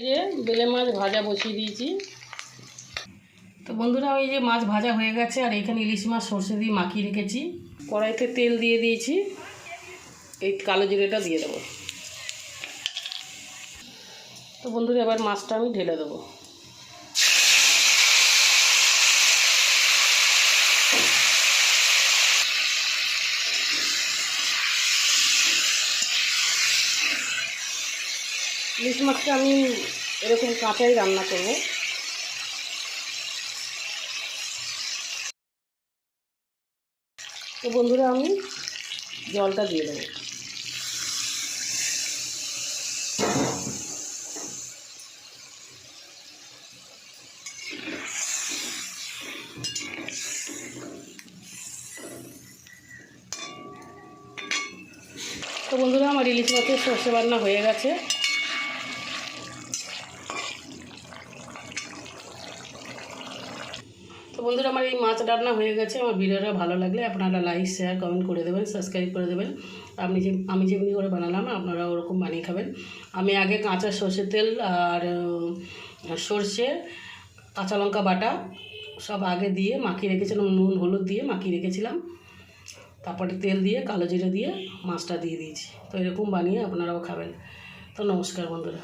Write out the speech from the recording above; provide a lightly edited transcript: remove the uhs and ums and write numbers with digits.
যে বেলে মাছ ভাজা বসিয়ে দিয়েছি। তো বন্ধুরা, ওই যে মাছ ভাজা হয়ে গেছে, আর এখানে ইলিশ মাছ সর্ষে দিয়ে মাখিয়ে রেখেছি। কড়াইতে তেল দিয়ে দিয়েছি, এই কালো জিরেটা দিয়ে দেবো। তো বন্ধুরা, এবার মাছটা আমি ঢেলে দেবো। ইলিশ মাছটা আমি এরকম কাঁচাই রান্না করব। তো বন্ধুরা, আমি জলটা দিয়ে দেবো। তো বন্ধুরা, আমার ইলিশ মাছের সর্ষে রান্না হয়ে গেছে। তো বন্ধুরা, আমার এই মাছ রান্না হয়ে গেছে। আমার ভিডিওটা ভালো লাগলে আপনারা লাইক, শেয়ার, কমেন্ট করে দেবেন, সাবস্ক্রাইব করে দেবেন। আমি যেমনি করে বানালাম আপনারা ওরকম বানিয়ে খাবেন। আমি আগে কাঁচা সর্ষের তেল আর সর্ষে, কাঁচা লঙ্কা বাটা সব আগে দিয়ে মাখিয়ে রেখেছিলাম, নুন হলুদ দিয়ে মাখিয়ে রেখেছিলাম। তারপরে তেল দিয়ে কালো জিরে দিয়ে মাছটা দিয়ে দিয়েছি। তো এরকম বানিয়ে আপনারাও খাবেন। তো নমস্কার বন্ধুরা।